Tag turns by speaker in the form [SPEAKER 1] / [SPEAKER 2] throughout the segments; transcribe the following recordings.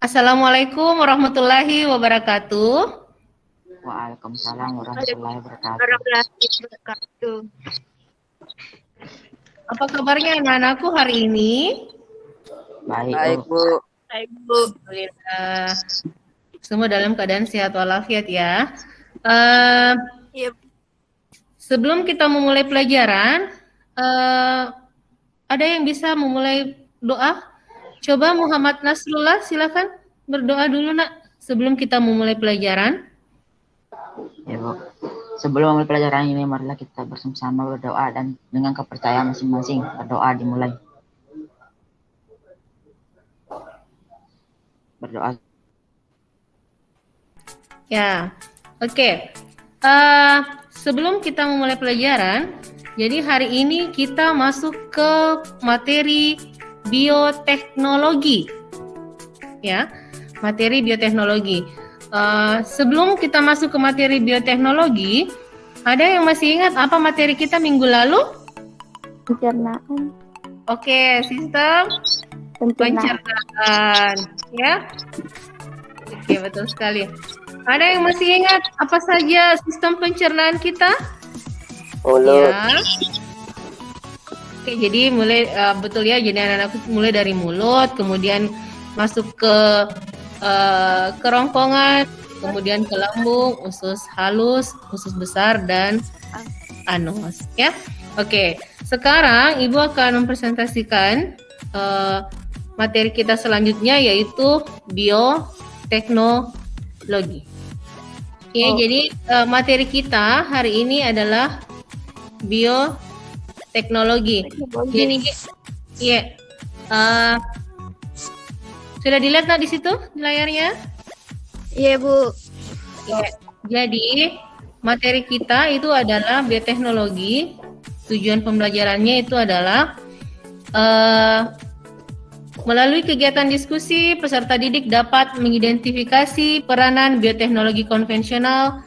[SPEAKER 1] Assalamualaikum warahmatullahi wabarakatuh.
[SPEAKER 2] Waalaikumsalam warahmatullahi wabarakatuh.
[SPEAKER 3] Warahmatullahi wabarakatuh.
[SPEAKER 1] Apa kabarnya anak-anakku hari ini?
[SPEAKER 2] Baik, Bu.
[SPEAKER 3] Baik, Bu.
[SPEAKER 1] Alhamdulillah. Semua dalam keadaan sehat walafiat ya.
[SPEAKER 3] Iya, Bu.
[SPEAKER 1] Sebelum kita memulai pelajaran, ada yang bisa memulai doa? Coba Muhammad Nasrullah, silakan berdoa dulu nak sebelum kita memulai pelajaran.
[SPEAKER 2] Ya, Bu. Sebelum memulai pelajaran ini, marilah kita bersama-sama berdoa dan dengan kepercayaan masing-masing berdoa dimulai. Berdoa.
[SPEAKER 1] Ya, oke. Sebelum kita memulai pelajaran, jadi hari ini kita masuk ke materi bioteknologi. Ya, materi bioteknologi. Sebelum kita masuk ke materi bioteknologi, ada yang masih ingat apa materi kita minggu lalu?
[SPEAKER 4] Pencernaan.
[SPEAKER 1] Oke, sistem pencernaan. Ya, oke, betul sekali. Ada yang masih ingat apa saja sistem pencernaan kita?
[SPEAKER 4] Mulut.
[SPEAKER 1] Ya. Oke, jadi mulai betul ya. Jadi anak-anak mulai dari mulut, kemudian masuk ke kerongkongan, kemudian ke lambung, usus halus, usus besar, dan anus. Ya. Oke. Sekarang Ibu akan mempresentasikan materi kita selanjutnya yaitu bioteknologi. Oke, jadi materi kita hari ini adalah bioteknologi. Jadi, ya, sudah dilihat nak di situ di layarnya?
[SPEAKER 3] Iya, Bu.
[SPEAKER 1] Ya, jadi materi kita itu adalah bioteknologi. Tujuan pembelajarannya itu adalah melalui kegiatan diskusi, peserta didik dapat mengidentifikasi peranan bioteknologi konvensional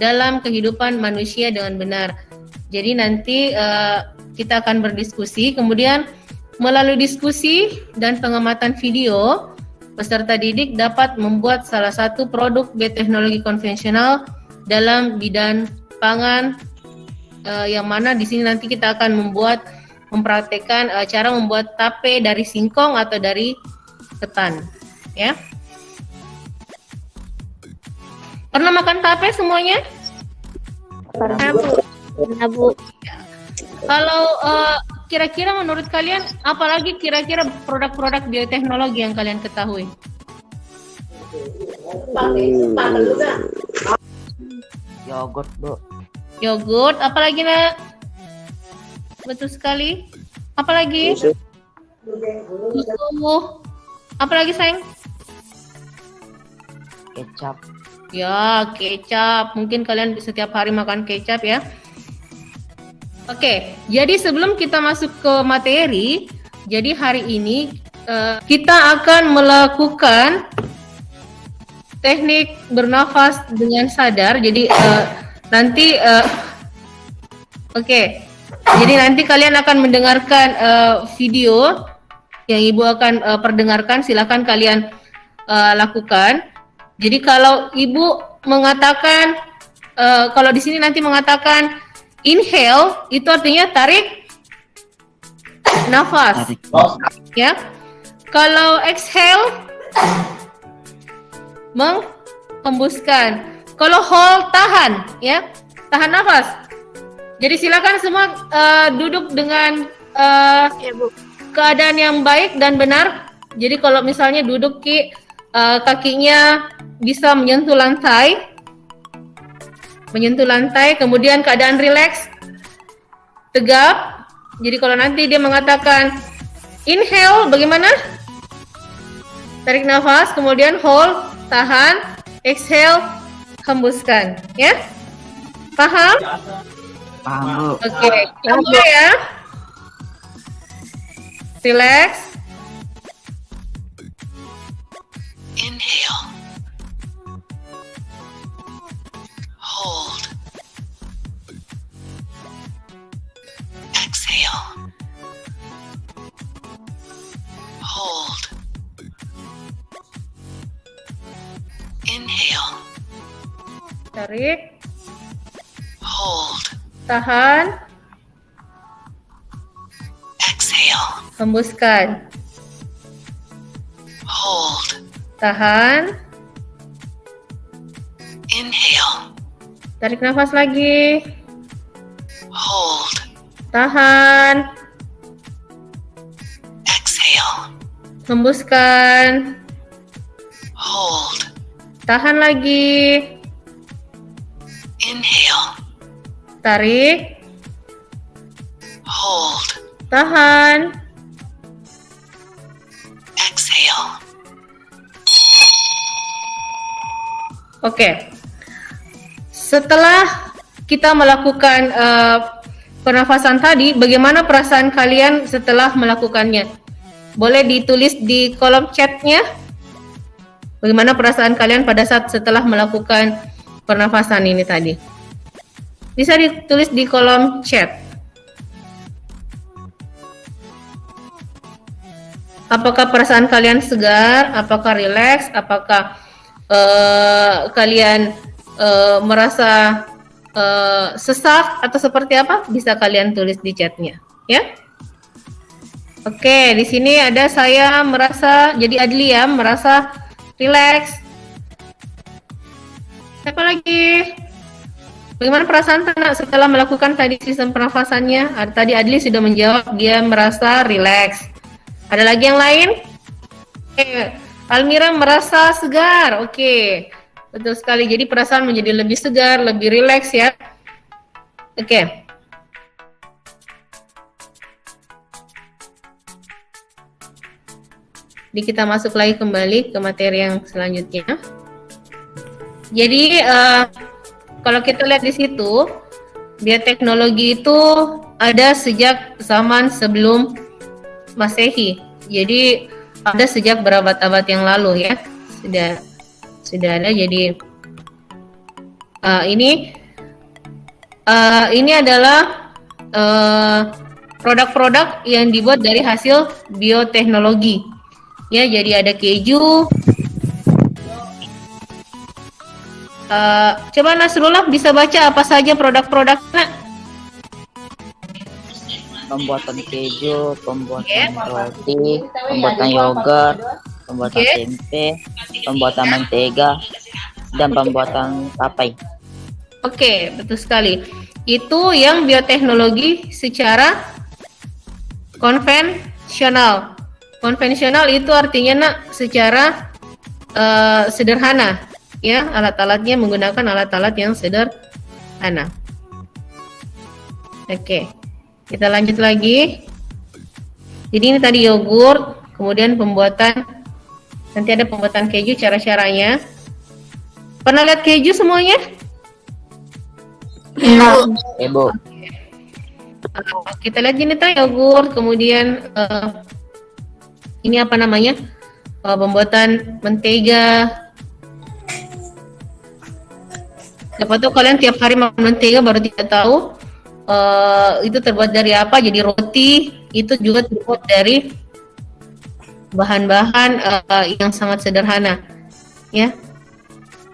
[SPEAKER 1] dalam kehidupan manusia dengan benar. Jadi nanti kita akan berdiskusi, kemudian melalui diskusi dan pengamatan video, peserta didik dapat membuat salah satu produk bioteknologi konvensional dalam bidang pangan, yang mana di sini nanti kita akan mempraktekkan cara membuat tape dari singkong atau dari ketan, ya. Pernah makan tape semuanya?
[SPEAKER 3] Pernah, Bu.
[SPEAKER 4] Pernah, Bu.
[SPEAKER 1] Kalau kira-kira menurut kalian, apalagi kira-kira produk-produk bioteknologi yang kalian ketahui?
[SPEAKER 2] Yogurt, Bu.
[SPEAKER 1] Yogurt, apalagi nak? Betul sekali. Apalagi? Susu. Apalagi sayang?
[SPEAKER 2] Kecap.
[SPEAKER 1] Ya, kecap. Mungkin kalian setiap hari makan kecap ya. Oke, jadi sebelum kita masuk ke materi, jadi hari ini kita akan melakukan teknik bernafas dengan sadar. Jadi nanti oke. Jadi nanti kalian akan mendengarkan video yang Ibu akan perdengarkan. Silakan kalian lakukan. Jadi kalau Ibu mengatakan, kalau di sini nanti mengatakan inhale, itu artinya tarik nafas, ya. Kalau exhale, menghembuskan. Kalau hold, tahan, ya, tahan nafas. Jadi silakan semua duduk dengan
[SPEAKER 3] Iya, Bu.
[SPEAKER 1] keadaan yang baik dan benar. Jadi kalau misalnya duduk kakinya bisa menyentuh lantai, kemudian keadaan rileks, tegap. Jadi kalau nanti dia mengatakan inhale, bagaimana? Tarik nafas, kemudian hold, tahan, exhale, hembuskan, ya? Paham?
[SPEAKER 2] Paham, Bu.
[SPEAKER 1] Oke, mulai ya. Relax.
[SPEAKER 5] Inhale. Hold. Exhale. Hold.
[SPEAKER 1] Tarik.
[SPEAKER 5] Hold.
[SPEAKER 1] Tahan.
[SPEAKER 5] Exhale.
[SPEAKER 1] Hembuskan.
[SPEAKER 5] Hold.
[SPEAKER 1] Tahan.
[SPEAKER 5] Inhale.
[SPEAKER 1] Tarik nafas lagi.
[SPEAKER 5] Hold.
[SPEAKER 1] Tahan.
[SPEAKER 5] Exhale.
[SPEAKER 1] Hembuskan.
[SPEAKER 5] Hold.
[SPEAKER 1] Tahan lagi.
[SPEAKER 5] Inhale.
[SPEAKER 1] Tarik.
[SPEAKER 5] Hold.
[SPEAKER 1] Tahan.
[SPEAKER 5] Exhale.
[SPEAKER 1] Oke. Setelah kita melakukan pernafasan tadi, bagaimana perasaan kalian setelah melakukannya? Boleh ditulis di kolom chatnya. Bagaimana perasaan kalian pada saat setelah melakukan pernafasan ini tadi? Bisa ditulis di kolom chat. Apakah perasaan kalian segar? Apakah rileks? Apakah kalian merasa sesak atau seperti apa? Bisa kalian tulis di chatnya, ya. Oke, di sini ada saya merasa, jadi Adli ya, merasa rileks. Siapa lagi? Bagaimana perasaan Tana setelah melakukan tadi sistem pernafasannya? Tadi Adli sudah menjawab dia merasa rileks. Ada lagi yang lain? Oke, Almira merasa segar. Oke, betul sekali. Jadi perasaan menjadi lebih segar, lebih rileks ya. Oke. Jadi kita masuk lagi kembali ke materi yang selanjutnya. Jadi kalau kita lihat di situ, bioteknologi itu ada sejak zaman sebelum Masehi. Jadi ada sejak berabad-abad yang lalu ya. Sudah ada. Jadi ini adalah produk-produk yang dibuat dari hasil bioteknologi. Ya, jadi ada keju. Coba Nasrullah bisa baca apa saja produk-produknya?
[SPEAKER 2] Pembuatan keju, pembuatan roti, pembuatan yogurt, pembuatan tempe, pembuatan mentega, dan pembuatan tapai.
[SPEAKER 1] Oke, betul sekali. Itu yang bioteknologi secara konvensional. Konvensional itu artinya nak secara sederhana, ya, alat-alatnya menggunakan alat-alat yang sederhana. Oke, kita lanjut lagi. Jadi ini tadi yogurt, kemudian pembuatan, nanti ada pembuatan keju, cara-caranya. Pernah lihat keju semuanya?
[SPEAKER 2] Ibu.
[SPEAKER 1] Kita lihat ini tadi yogurt, kemudian ini apa namanya? Pembuatan mentega. Siapa tahu kalian tiap hari makan mentega baru tidak tahu itu terbuat dari apa. Jadi roti itu juga terbuat dari bahan-bahan yang sangat sederhana, ya.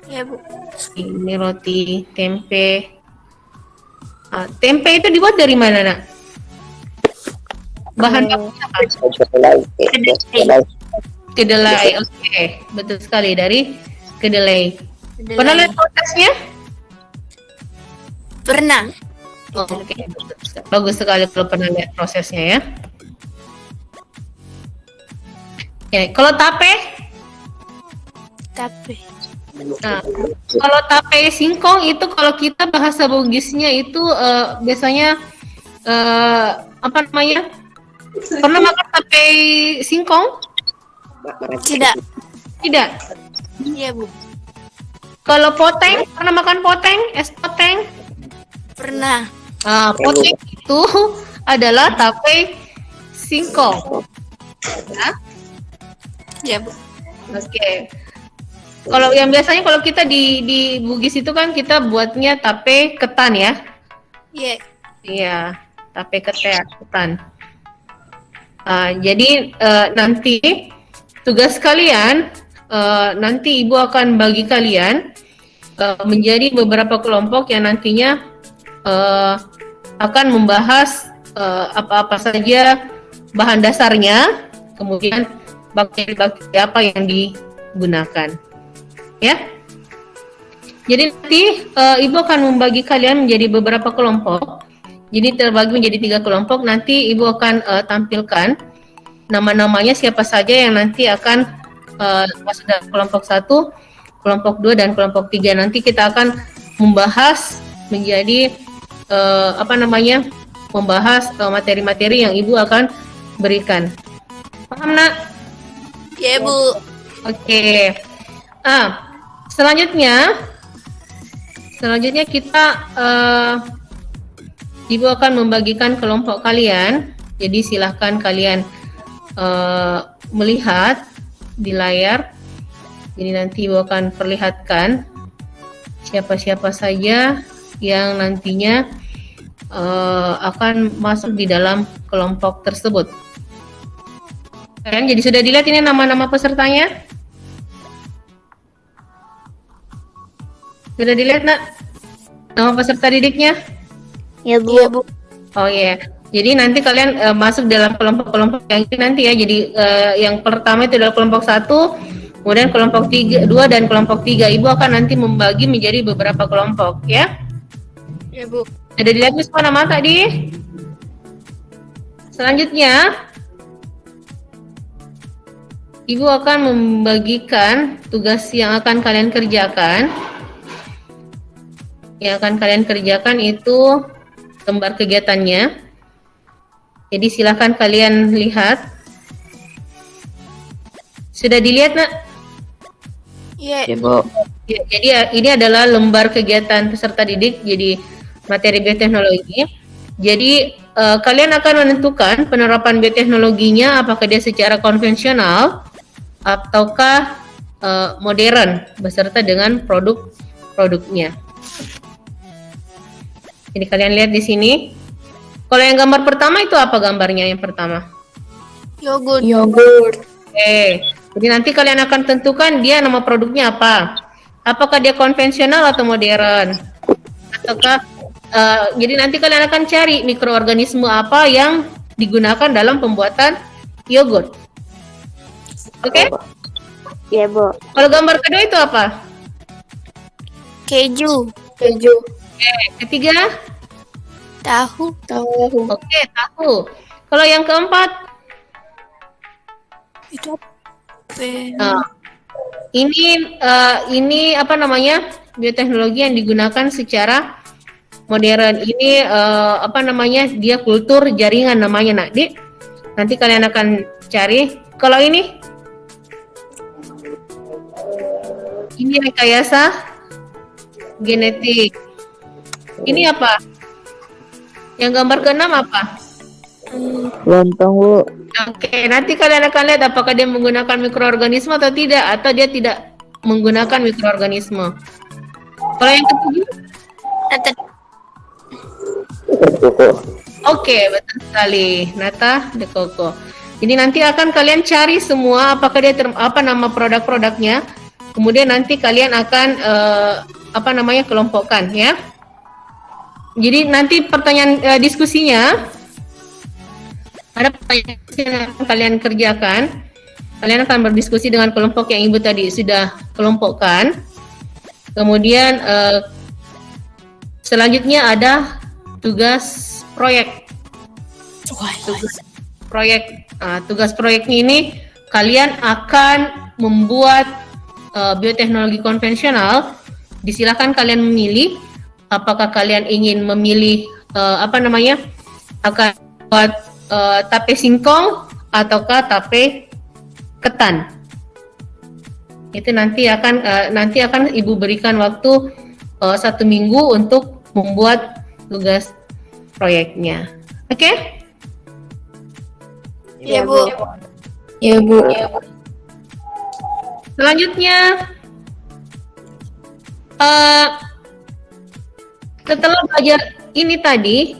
[SPEAKER 3] Ya, Bu.
[SPEAKER 1] Ini roti, tempe. Tempe itu dibuat dari mana, nak? Bahan bakunya apa? Kedelai. Oke, betul sekali, dari kedelai. Pernah lihat prosesnya?
[SPEAKER 3] Pernah.
[SPEAKER 1] Oke, bagus sekali kalau pernah lihat prosesnya ya. Ya, kalau tape?
[SPEAKER 3] Tapi
[SPEAKER 1] Nah, kalau tape singkong itu kalau kita bahasa Bugisnya itu biasanya apa namanya? Pernah makan tape singkong?
[SPEAKER 3] tidak.
[SPEAKER 1] Tidak.
[SPEAKER 3] Iya, Bu.
[SPEAKER 1] Kalau poteng, pernah makan poteng? Es poteng?
[SPEAKER 3] Pernah.
[SPEAKER 1] Poteng itu adalah tape singkong.
[SPEAKER 3] Ya, Bu.
[SPEAKER 1] Oke. Kalau yang biasanya kalau kita di Bugis itu kan kita buatnya tape ketan ya.
[SPEAKER 3] Iya.
[SPEAKER 1] Iya, tape ketan. Jadi nanti tugas kalian nanti Ibu akan bagi kalian menjadi beberapa kelompok yang nantinya akan membahas apa-apa saja bahan dasarnya, kemudian bakteri-bakteri apa yang digunakan, ya. Jadi nanti Ibu akan membagi kalian menjadi beberapa kelompok. Jadi terbagi menjadi 3 kelompok. Nanti Ibu akan tampilkan nama-namanya siapa saja yang nanti akan masuk dalam kelompok 1, kelompok 2 dan kelompok 3. Nanti kita akan membahas menjadi membahas materi-materi yang Ibu akan berikan. Paham, Nak?
[SPEAKER 3] Ya, Bu.
[SPEAKER 1] Oke. Selanjutnya kita Ibu akan membagikan kelompok kalian. Jadi silahkan kalian melihat di layar. Jadi nanti Ibu akan perlihatkan siapa-siapa saja yang nantinya akan masuk di dalam kelompok tersebut. Kalian jadi sudah dilihat ini nama-nama pesertanya? Sudah dilihat, Nak? Nama peserta didiknya?
[SPEAKER 4] Ya, Bu.
[SPEAKER 3] Iya, Bu.
[SPEAKER 1] Oh iya. Jadi nanti kalian masuk dalam kelompok-kelompok yang ini nanti ya. Jadi yang pertama itu adalah kelompok 1, kemudian kelompok 2 dan kelompok 3. Ibu akan nanti membagi menjadi beberapa kelompok, ya.
[SPEAKER 3] Ya, Bu.
[SPEAKER 1] Ada dilihat semua nama tadi? Selanjutnya Ibu akan membagikan tugas yang akan kalian kerjakan. Yang akan kalian kerjakan itu lembar kegiatannya. Jadi silakan kalian lihat. Sudah dilihat, Nak?
[SPEAKER 3] Iya.
[SPEAKER 2] Ya, Bu.
[SPEAKER 1] Ya, jadi ini adalah lembar kegiatan peserta didik. Jadi materi bioteknologi. Jadi kalian akan menentukan penerapan bioteknologinya apakah dia secara konvensional ataukah modern beserta dengan produk-produknya. Jadi kalian lihat di sini. Kalau yang gambar pertama itu apa gambarnya yang pertama?
[SPEAKER 3] Yogurt.
[SPEAKER 1] Oke. Jadi nanti kalian akan tentukan dia nama produknya apa. Apakah dia konvensional atau modern? Ataukah jadi nanti kalian akan cari mikroorganisme apa yang digunakan dalam pembuatan yogurt. Oke?
[SPEAKER 4] Ya, Bu.
[SPEAKER 1] Kalau gambar kedua itu apa?
[SPEAKER 3] Keju.
[SPEAKER 1] Oke. Ketiga?
[SPEAKER 3] Tahu.
[SPEAKER 1] Oke, tahu. Kalau yang keempat?
[SPEAKER 3] Itu
[SPEAKER 1] Ini apa namanya? Bioteknologi yang digunakan secara modern. Ini apa namanya? Dia kultur jaringan namanya, Nak Dik. Nanti kalian akan cari. Kalau ini rekayasa genetik. Ini apa? Yang gambar ke-6 apa?
[SPEAKER 4] Lontong, Bu.
[SPEAKER 1] Oke, nanti kalian akan lihat apakah dia menggunakan mikroorganisme atau tidak, atau dia tidak menggunakan mikroorganisme. Kalau yang ketujuh? Oke, betul sekali. Nata de coco. Jadi nanti akan kalian cari semua apakah dia apa nama produk-produknya. Kemudian nanti kalian akan kelompokkan, ya. Jadi nanti pertanyaan diskusinya ada pertanyaan yang akan kalian kerjakan. Kalian akan berdiskusi dengan kelompok yang Ibu tadi sudah kelompokkan. Kemudian selanjutnya ada tugas proyek. Tugas proyeknya ini kalian akan membuat bioteknologi konvensional. Disilakan kalian memilih apakah kalian ingin memilih akan buat tape singkong ataukah tape ketan. Itu nanti akan Ibu berikan waktu 1 minggu untuk membuat tugas proyeknya. Oke?
[SPEAKER 3] Iya, Bu.
[SPEAKER 4] Ya, Bu.
[SPEAKER 1] Selanjutnya setelah belajar ini tadi,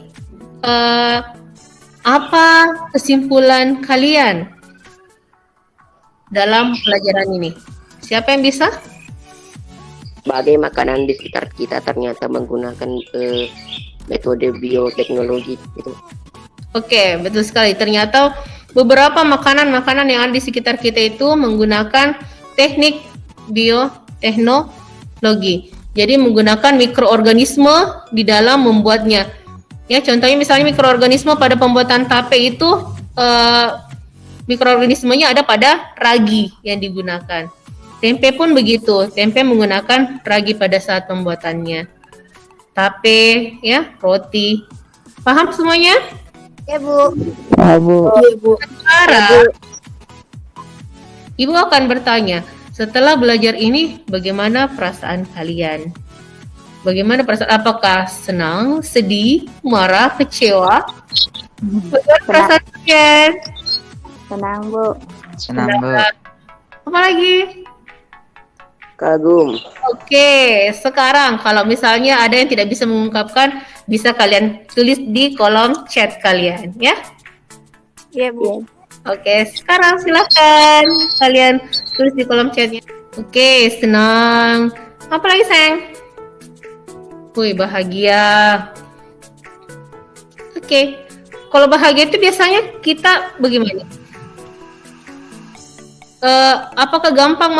[SPEAKER 1] apa kesimpulan kalian dalam pelajaran ini? Siapa yang bisa?
[SPEAKER 6] berbagai makanan di sekitar kita ternyata menggunakan metode bioteknologi gitu.
[SPEAKER 1] Oke, betul sekali. Ternyata beberapa makanan-makanan yang ada di sekitar kita itu menggunakan teknik bioteknologi. Jadi menggunakan mikroorganisme di dalam membuatnya. Ya, contohnya misalnya mikroorganisme pada pembuatan tape itu mikroorganismenya ada pada ragi yang digunakan. Tempe pun begitu. Tempe menggunakan ragi pada saat pembuatannya. Tape, ya, roti. Paham semuanya?
[SPEAKER 3] Ya, Bu.
[SPEAKER 4] Ya, Bu.
[SPEAKER 3] Ya, Bu.
[SPEAKER 1] Sekarang, Ibu akan bertanya, setelah belajar ini, bagaimana perasaan kalian? Bagaimana perasaan? Apakah senang, sedih, marah, kecewa? Bagaimana perasaan kalian?
[SPEAKER 4] Senang, Bu.
[SPEAKER 2] Senang, Bu.
[SPEAKER 1] Apa lagi?
[SPEAKER 6] Kagum.
[SPEAKER 1] Oke, sekarang kalau misalnya ada yang tidak bisa mengungkapkan, bisa kalian tulis di kolom chat kalian, ya.
[SPEAKER 3] Ya, Bu.
[SPEAKER 1] Oke, sekarang silakan kalian tulis di kolom chatnya. Oke, senang. Apa lagi, sayang? Wih, bahagia. Oke, kalau bahagia itu biasanya kita bagaimana? Apakah gampang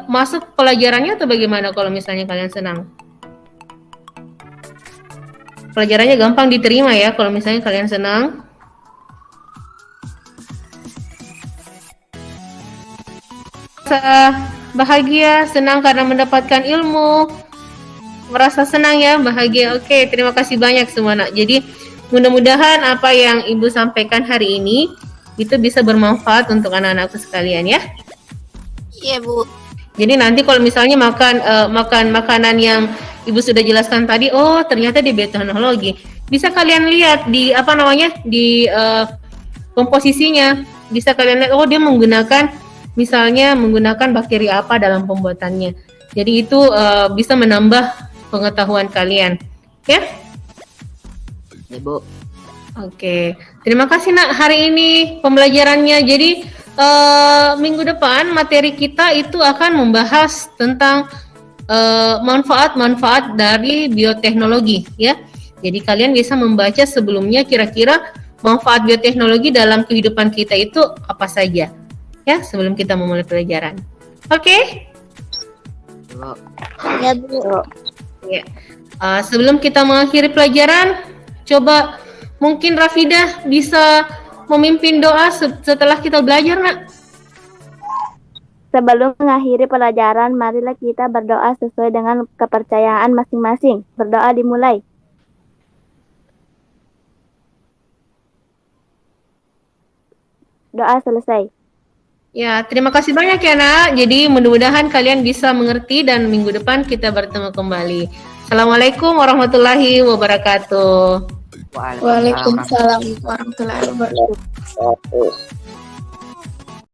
[SPEAKER 1] masuk pelajarannya atau bagaimana kalau misalnya kalian senang? Pelajarannya gampang diterima ya kalau misalnya kalian senang. Bahagia, senang karena mendapatkan ilmu, merasa senang ya, bahagia. Oke, terima kasih banyak semua nak. Jadi mudah-mudahan apa yang Ibu sampaikan hari ini itu bisa bermanfaat untuk anak-anakku sekalian ya.
[SPEAKER 3] Iya, Bu.
[SPEAKER 1] Jadi nanti kalau misalnya makan makanan yang Ibu sudah jelaskan tadi, oh ternyata di bioteknologi, bisa kalian lihat di di komposisinya, bisa kalian lihat oh dia menggunakan bakteri apa dalam pembuatannya. Jadi itu bisa menambah pengetahuan kalian, ya?
[SPEAKER 2] Ya, Bu.
[SPEAKER 1] Oke, terima kasih nak hari ini pembelajarannya. Jadi minggu depan materi kita itu akan membahas tentang manfaat-manfaat dari bioteknologi, ya. Jadi kalian bisa membaca sebelumnya kira-kira manfaat bioteknologi dalam kehidupan kita itu apa saja, ya, sebelum kita memulai pelajaran. Oke?
[SPEAKER 2] Bu.
[SPEAKER 4] Ya, Bu.
[SPEAKER 1] Ya. Sebelum kita mengakhiri pelajaran, coba mungkin Rafidah bisa memimpin doa setelah kita belajar, nak.
[SPEAKER 4] Sebelum mengakhiri pelajaran, marilah kita berdoa sesuai dengan kepercayaan masing-masing. Berdoa dimulai. Doa selesai.
[SPEAKER 1] Ya, terima kasih banyak ya, nak. Jadi mudah-mudahan kalian bisa mengerti dan minggu depan kita bertemu kembali. Assalamualaikum warahmatullahi wabarakatuh.
[SPEAKER 3] Waalaikumsalam warahmatullahi wabarakatuh.